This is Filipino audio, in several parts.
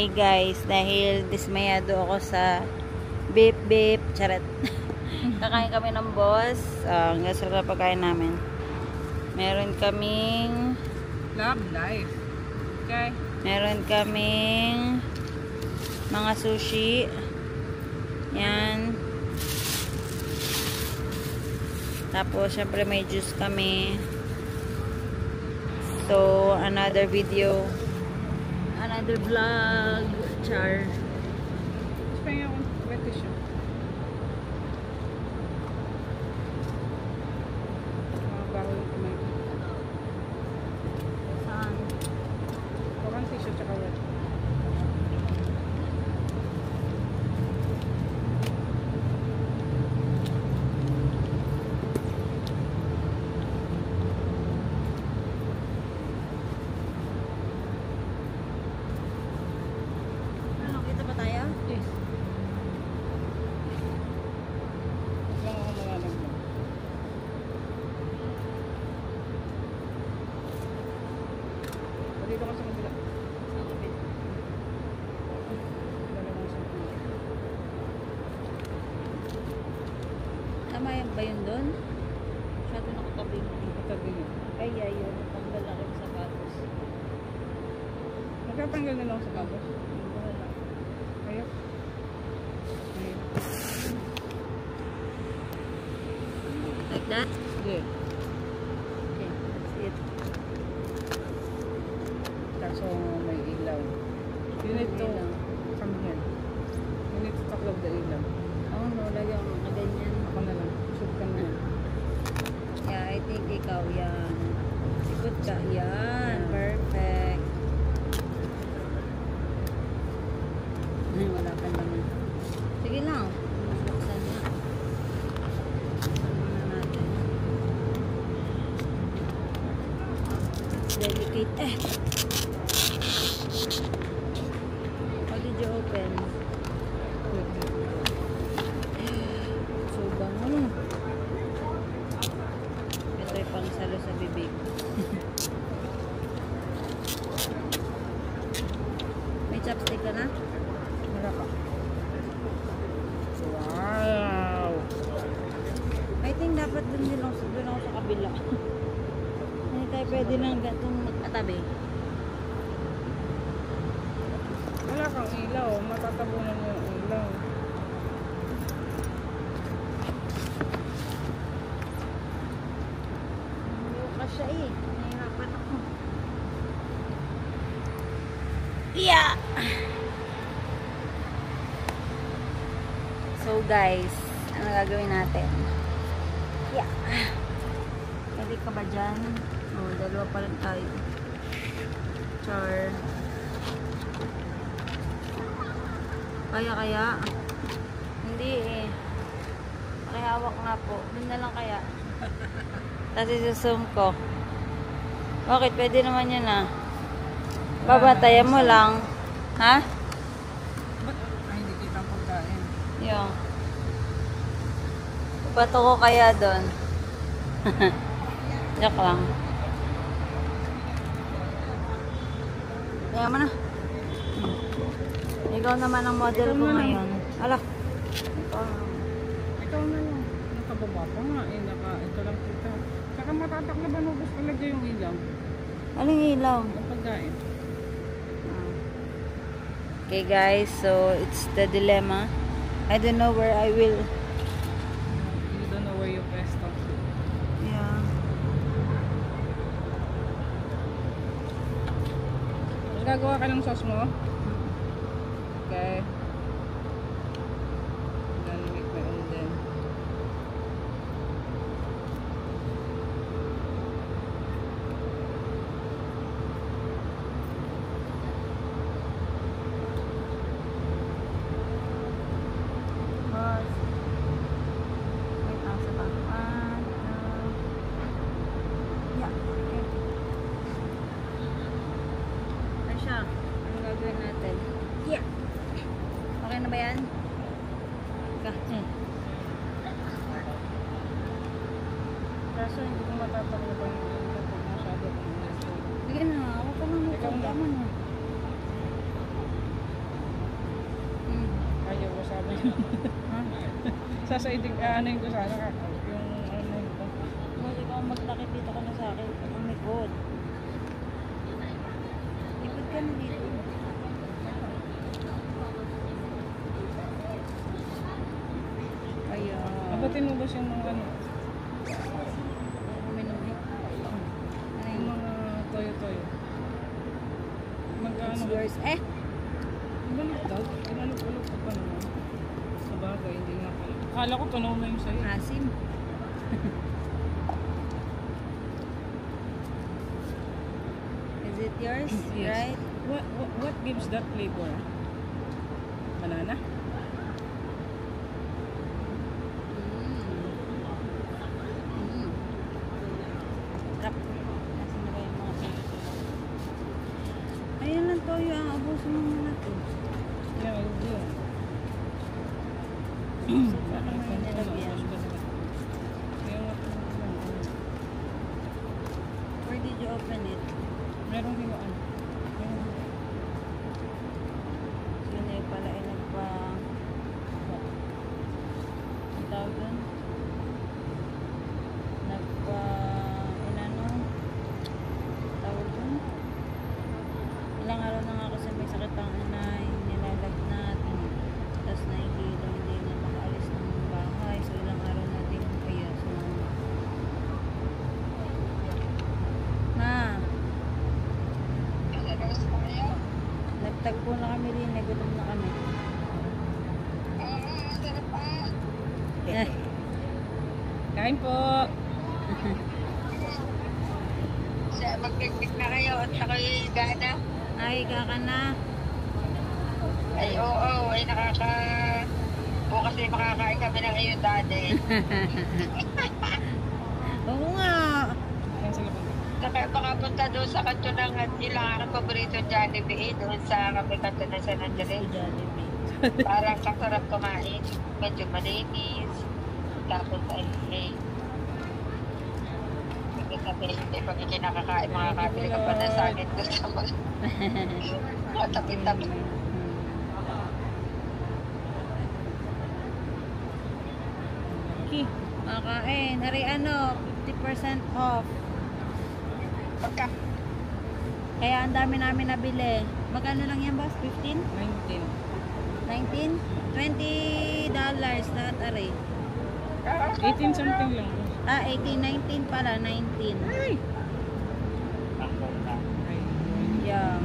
Hey guys, dahil dismayado ako sa beep beep, charat. Kakain kami ng boss. Hanggang sa pagkain namin. Meron kaming Love life. Okay. meron kaming mga sushi. Yan. Tapos syempre may juice kami. So another video, another vlog, char. Spray ako wet tissue. Bago yung kamay ko. Saan? Parang tissue tsaka wet. Ano, kita ba tayo? Yes. Lang ako mga lang. Dito ka sa kabila. Dalawang sentiment. Tama yan ba yun doon? Masyado nakatabi. Nakatabi niya. Ay, yun. Tanggal ako yung sapatos. Magkatanggal na lang sa kabos. Ayaw. Like that? Yeah. Okay, that's it. Kaso may ilaw. You need to come here. You need to taklog the ilaw. Oo, no, lagi ako nakaganyan. Ako na lang. Shoot ka na. Yeah, I think ikaw yan. Ikot ka. Yan. Perfect. Ay, wala ka naman. Sige lang. Buksan niya. Buksan muna natin. Delicate. How did you open? So, bango. Ito ay pang salo sa bibig. May chopstick ka na? Wala pa. Wow! I think dapat dun ako sa kabila. Hindi tayo pwede nang gatong magkatabi. Wala kang ilaw. Matatabunan mo yung ilaw. Hindi ko kasya eh. Nahihirapan ako. Yeah! So guys, ano gagawin natin? Yeah! Pwede ka ba dyan? Oh, dalawa pa rin tayo. Char. Kaya? Hindi eh. Pakihawak nga po. Doon na lang kaya. Tapos isusum ko. Bakit? Pwede naman yun ah. Babatayan mo lang. Ha? Ba't? Ay, hindi kita ang pagkain. Yung. Bato ko kaya doon. Joke lang. Kaya mo na. Ikaw naman ang model ko ngayon. Ala. Ikaw na lang. Nakababa pa nga. Ito lang kita. Saka matatakla ubos talaga yung ilaw. Aling ilaw? Ang pagkain. Okay guys, so it's the dilemma. I don't know where I will. You don't know where you pesto. Yeah. Gagawa ka ng sauce mo? Okay. Then make my own then. Boss. Wait lang sa back. Yeah. Okay. Asya, ano gagawin natin? Yeah. Okay na ba yan? Ka. Kaso hindi ko matatakla ba yung ilaw pag masyado kong nasa. Sige na, ako pa lang. Ikaw na. Tama na. Ha? Sasaidig, ano ko sana yung ano ko. Pwede ka magtakip dito ka na sa akin. Ang likod. Likod ka na dito. Ayan. Abatin mo ba siyang mga ano? Uminom eh. Ano Yung yun? mga toyo-toyo. Magkano? It's yours. Eh! Baliktad. Inalok-alok ko pa naman. Sa bagay, hindi nga pala. Akala ko tunaw na yung sa'yo. Asim. Is it yours? Yes. Right? What gives that flavor? Banana? Sarap. Nasaan na ba yung mga toyo? Ayun lang toyo. Ang abusin mo muna to. Yeah, yun. Saan ka may nilagyan? Where did you open it? Merong hinuan. Sino yung pala ay nagpa... Ang tawag dun? Nagpa... Inano? Tawag dun? Ilang araw na nga kasi may sakit ang inay. Nilalagnat. Tapos nahihilo. Hindi na makaalis ng bahay. So ilang araw na din kaya. So, Ma! Nagtagpo na kami rin. Nagutom na kami. Eh, Kain po! Magpipik na kayo at ako'y gana. ay, kaka na. Ay, oo, ay bukas ay makakain kami ng iyong daddy. Oo nga. Kain sila po. Makapunta doon sa kanto ng ilang ang paborito Jollibee, doon sa kami kanto na San Andres. Jollibee. Parang kasarap kumain, medyo malinis. Tapos ay, sabi, hindi pag ikinakakain, makakabili ka pa na sagit doon sa mga tabi-tabi. Okay. Makain. Hari ano, 50% off. Pagka, Kaya ang dami namin nabili. Magkano lang yan, boss? 15? 19. 19? $20 lahat, ari. 18 something lang. Ah, 18, 19 pala, 19. Ay! Yeah.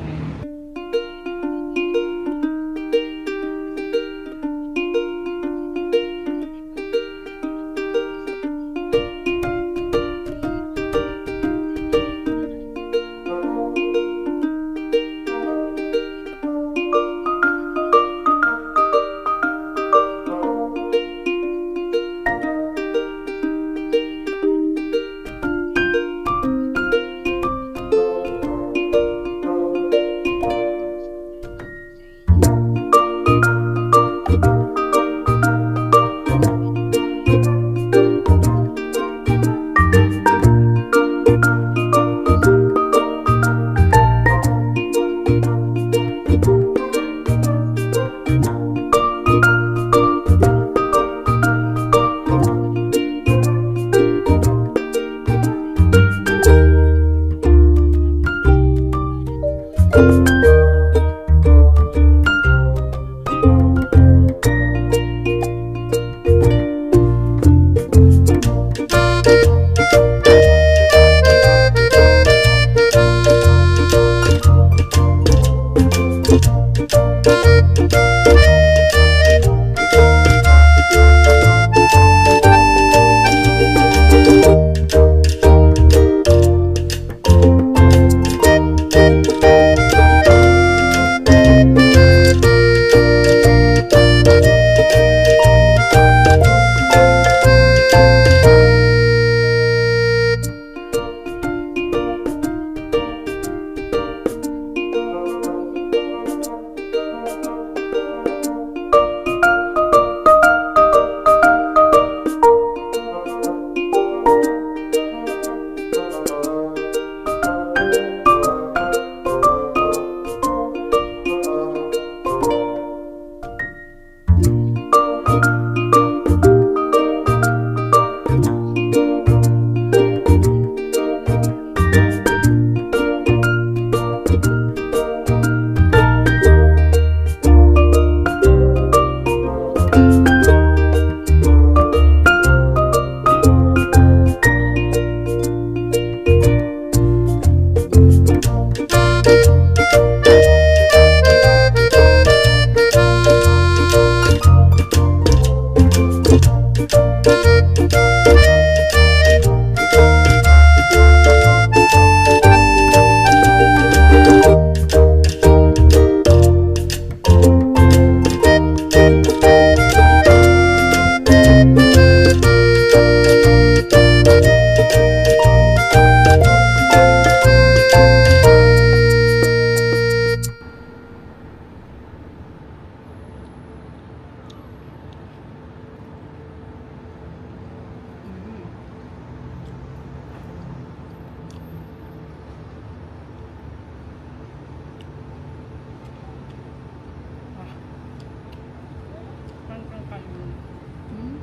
Hmm?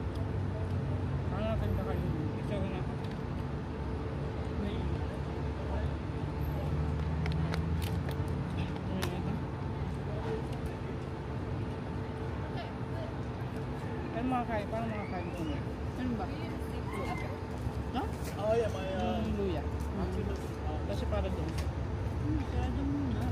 Ano natin kakainin? Isa ko na. Ano makakain? Paano makakain ko na? Ano ba? Ha? Oh yeah, my Yung luya. Kasi para doon. Sarado muna.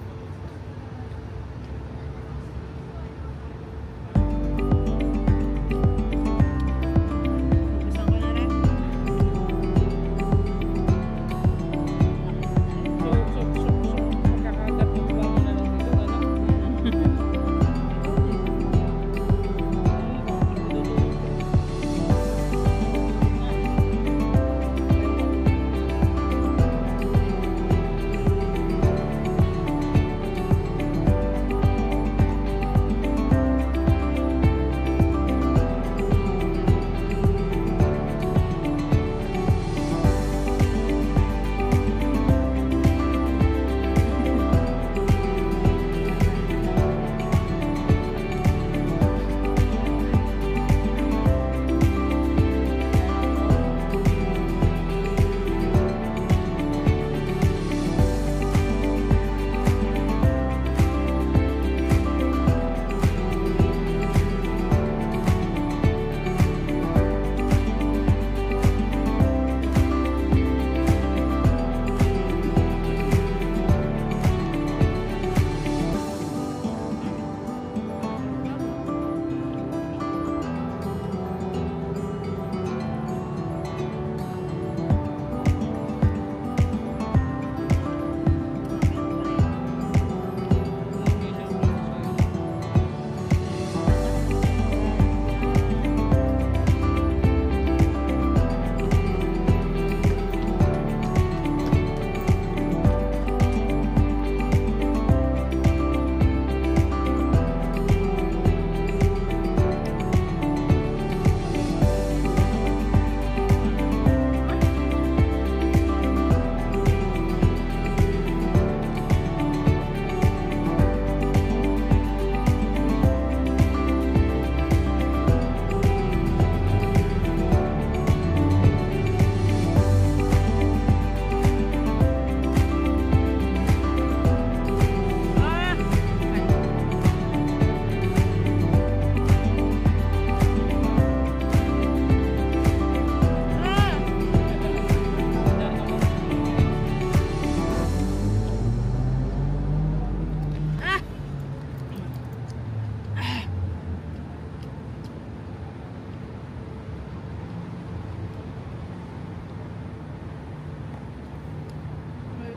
Gusto ko na rin. Magkakagat ko ba mo na lang dito, ano?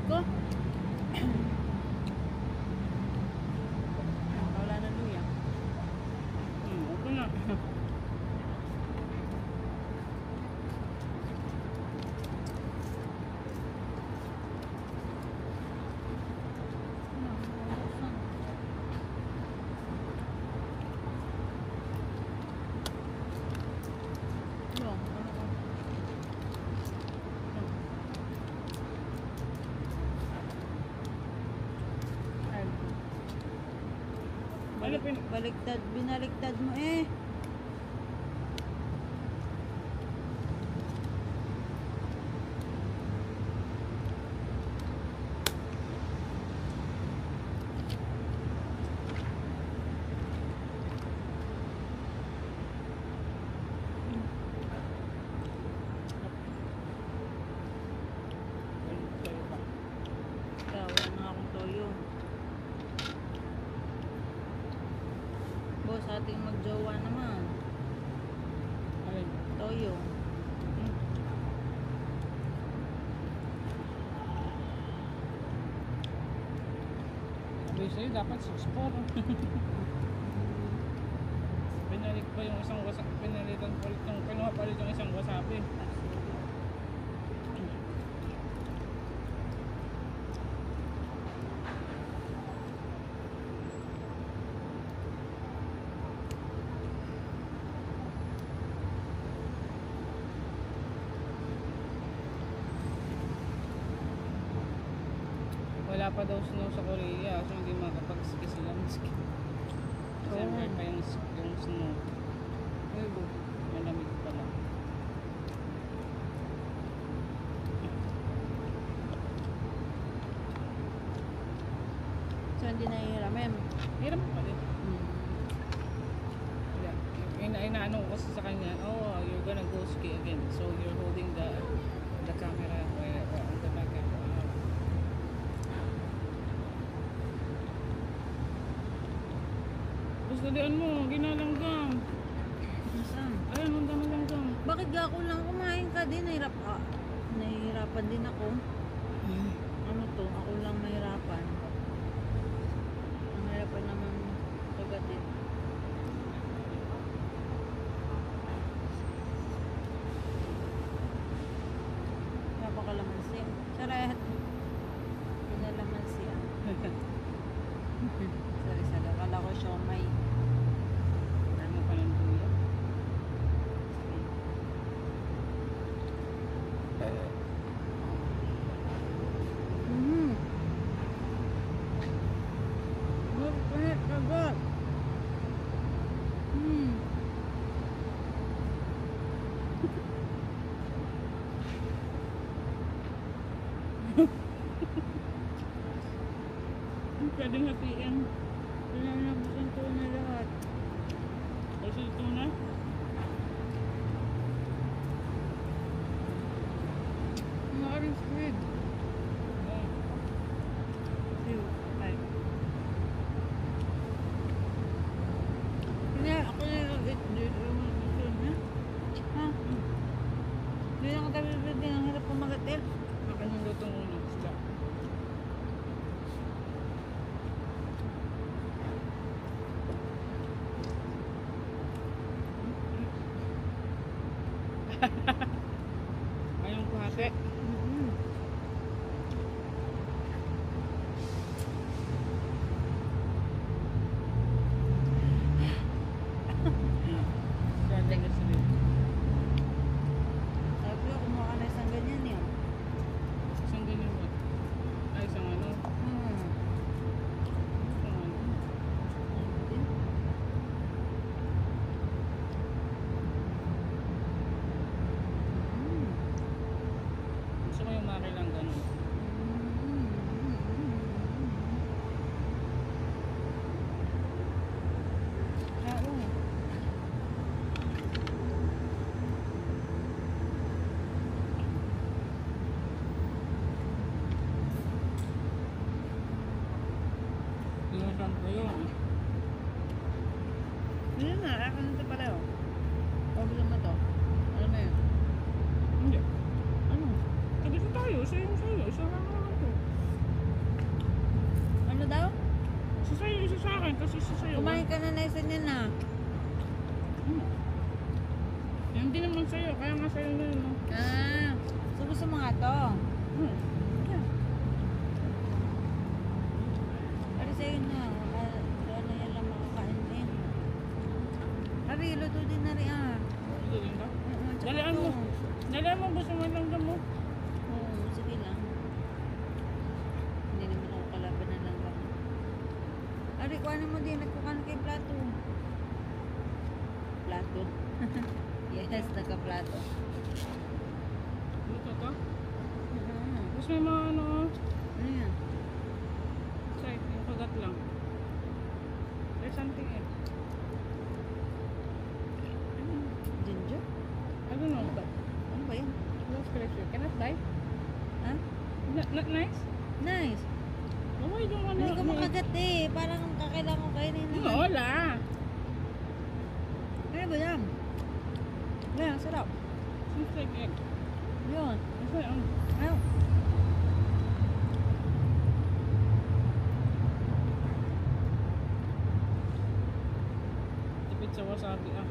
Ko. Wala na luya. Okay na. Ano Baliktad, binaliktad mo eh. Kaya wala na akong toyo. Boss, ating magjowa naman. Alin? Toyo. Sabi sa'yo, dapat 6-4. Pinalik pa yung isang wasabi. Pinalitan palit yung kinuha palit yung isang wasabi. Wala pa daw snow sa Korea, so hindi makapag-ski sila. December pa yung snow. hindi nahihiramin. Hirap pa din. Hmm. Yeah. Inaano ko kasi sa kanya, oh, you're gonna go ski again. So you're holding the camera on the back. Gusto diyan mo, ginalanggam. Nasaan? Ayun, ang dami langgam. Bakit ga ako lang kumain ka din? Nahihirapan din ako. Ano to? Ako lang mahirapan. Ang hirapan naman kagatin. Napakalamansi. Sarat. Pinalamansi ah. Sorry. Kala ko siomay. Ano pa ng tuyo? Mm. Good, kagat. Pwedeng hatiin. Pinanabusan ko na lahat. Kasi ito na. Mga orange squid. Oh. Ay. Ako na yung dito na. Ha? Hindi na ako tabi din. Ang hirap kumagatil. Akin ang lutong ulo. Isda. Ayong kuhate. Ganda na sila. Sabi ko, kumuha ka na isang ganyan yun. Isang ganyan ba? Ay, isang ano? Isang ano? Gusto ko yung makilang ganun. Pinasan ko yun. Yun na, ako na ito pala. O, gusto mo to? Ano na yun? Hindi. Ano? Dito tayo. Isa yung sa'yo. Isa lang naman ko. Ano daw? Isa sa'yo, isa sa akin. Kasi isa sa'yo. Kumain ka na na isa niya na. Yan din naman sa'yo. Kaya nga sa'yo na yun. No? So gusto mo nga to? Yeah. Pero sa'yo na. Ano yan lang makakain din. Ari, luto din na rin ah. Ito din ba? Tsaka Dalian mo. to. Dalian mo. Gusto mo lang mo. Oo, sige lang. Hindi naman ako kalaban na lang lang. Ari, kuhanin mo din. Nagkukan kay plato. Plato? Yes, nagka-plato. Dito ka. Mhm. Gusto mo yung mga ano. Ano yan? Side. Yung kagat lang. There's something eh. Ginger? I don't know. Ano ba? Ano ba yan? Love pressure. Can I fly? Ha? Not nice? Nice. Oh, why don't wanna... Hindi ko makagat eh. Parang kakailangan ko kainin na. Wala. Ano ba yan? Yan, sarap. Seems like egg. Yun. Kasi Ayaw. tipid sa wasabi ah.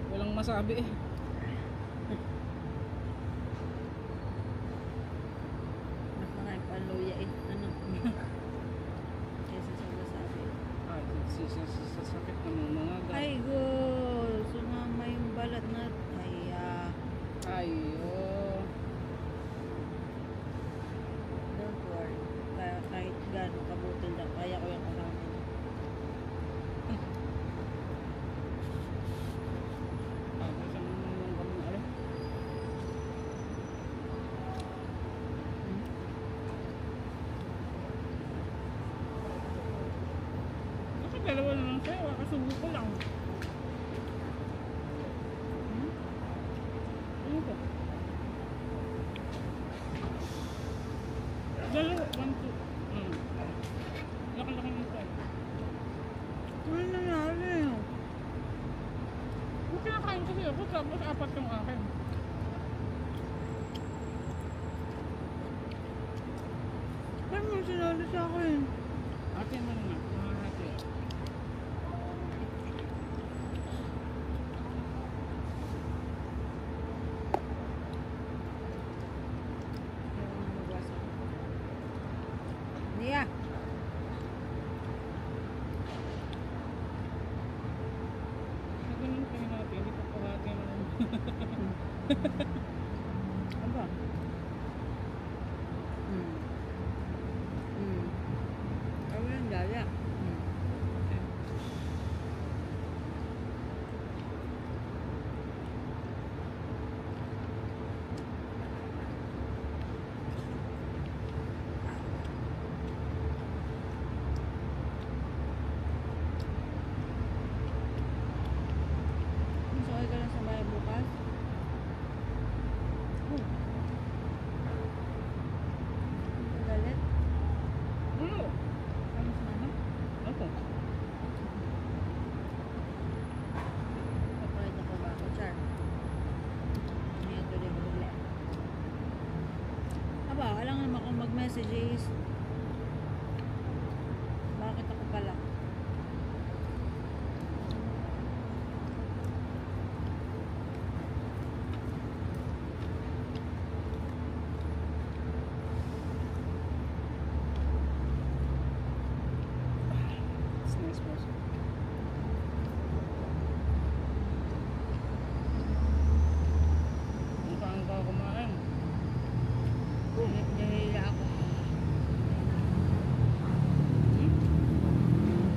Walang masabi eh. Mas makain pa luya eh. Ano? Kesa sa wasabi. Ah, sa sakit ng mga gat. Ay go! Sumama yung balat na. Ay Ayo. don't worry. Kaya kahit gano'ng kabutil na, kaya ko yung kasama. Ah, gusto mo yung kami ano? Subo ko lang. Ano ko? Dalawa, 1, 2. Laki-laki ng time. Ano nangyari? Kung kinakain kasi ako, tapos 4 yung akin. Ba't mo sinali sa akin? Akin mo na, mga hati. Nia! Sa ganun kayo natin, hindi pa pahati na. Ano ba? Ano yung daya? Masakay ka lang sa bahay bukas? Galit? Ano? Kami sa mama? Ako? Papakita ko ba ako, Char? Ngayon to din ulit. Aba, alam naman kung mag-messages. Bakit ako pala? It's nice person. Ang kaan ka kumain. Nahiya ako.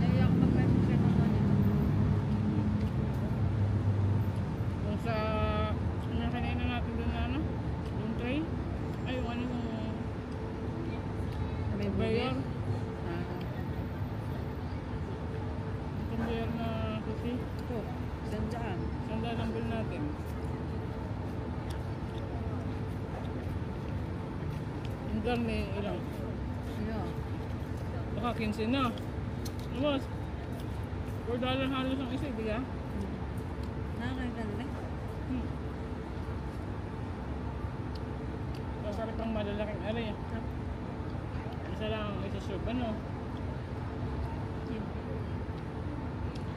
Nahiya ako mag-message kay mama niya. Kung sa ano kanina natin doon na ano? Yung tray? Ay, yung ano yung May conveyor? Ah. Yung conveyor na kasi. Ito, sandaan. Sandaan ang bill natin. Yung garne, ilang? Ano? Baka 15 na. Lumos. $4 halos ang isa, di ka? Nakakaganda. Masarap ang malalaking aray. Isa lang ang isa-serve. Ano?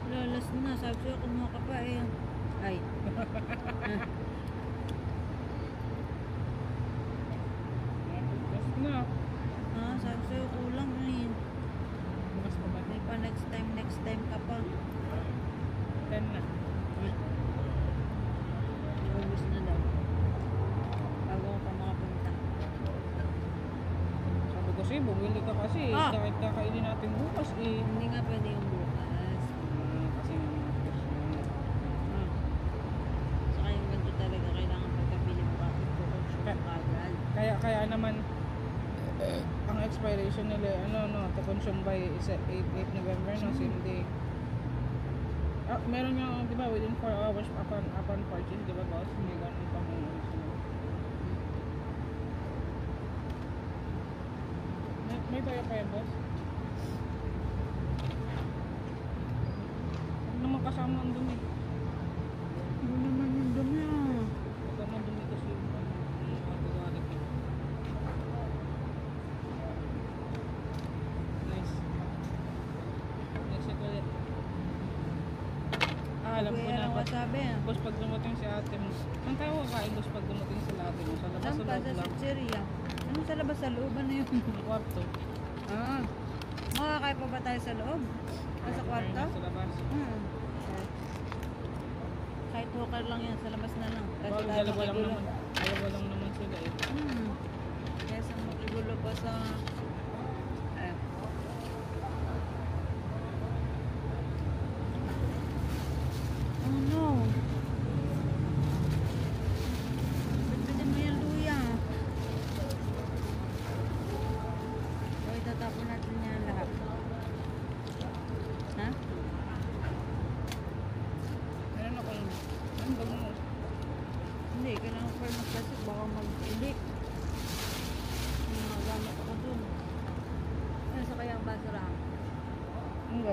Lalas na. Sabi sa'yo, kumuha ka pa eh. Ay. Tapos na. Ah, sabi sa'yo, kulang eh. Bukas pa ba? May pa next time ka pa. 10 na. Ubus na daw. Bago ko pa makapunta. Sabi ko siya, bumili ka kasi. Ah! Kahit kakainin natin bukas eh. Hindi nga pwede yung bukas. Kasi nga Ah. Saka yung ganito talaga, kailangan pagkabili mo ka, i-consume mo kagad. kaya naman ang expiration nila to consume by 8 November no, same day. Meron nga, di ba, within 4 hours upon purchase, di ba, boss? May ganun pa mong may tayo pa yan, boss? Huwag naman kasama ang dumi. Ano naman yung dumi ah. Huwag naman dumi kasi yung pagkagalit ko. Nice. Next it ulit. Alam ko Kuya na. ng wasabi ah. Boss, pag dumating si ate mo. Saan tayo kakain, boss, pag dumating si ate mo? Sa labas Saan sa pa? loob Sa lang? Sitseria. Ano sa labas sa loob? Ano yun? Sa kwarto. Ah. Makakain pa ba tayo sa loob? O sa kwarto? Sa labas. Kahit hooker lang yan, sa labas na lang. Kasi Bawal, tayo dalawa lang makigulo. naman. Dalawa lang naman sila eh. Kesa makigulo pa sa... Eh. Oh no! Bigyan mo yung luya. So, itatapon natin yan lahat. Ha?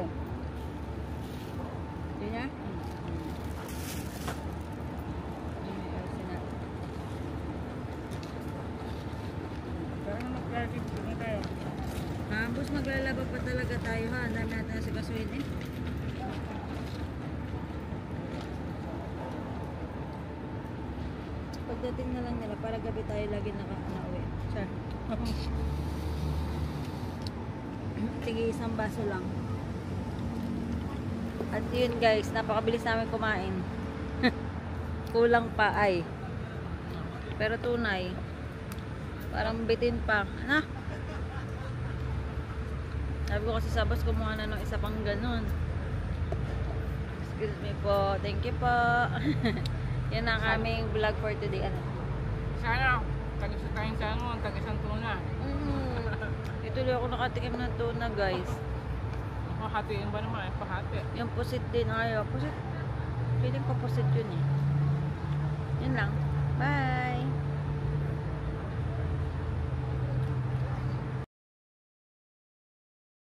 Oh. Yun niya? Kaya na mag-practice na tayo. Boss, maglalaba pa talaga tayo ha. Ang dami natin sa kasuin eh. Pagdating na lang nila, para gabi tayo lagi nakauwi. Sure. Sige, isang baso lang. At yun guys, napakabilis namin kumain. Kulang pa ay. Pero tunay. Parang bitin pa. Na? Sabi ko kasi sa boss, kumuha na ng isa pang ganun. Excuse me po. Thank you po. Yan ang aming vlog for today. Ano? Sana, tag-isa tayo sa ano, ang tag-isang tuna. Ituloy ako nakatikim ng tuna guys. Hatiin ba naman? Pahati. Yung pusit din. Ayaw, pusit. Feeling ko pusit yun eh. Yun lang. Bye!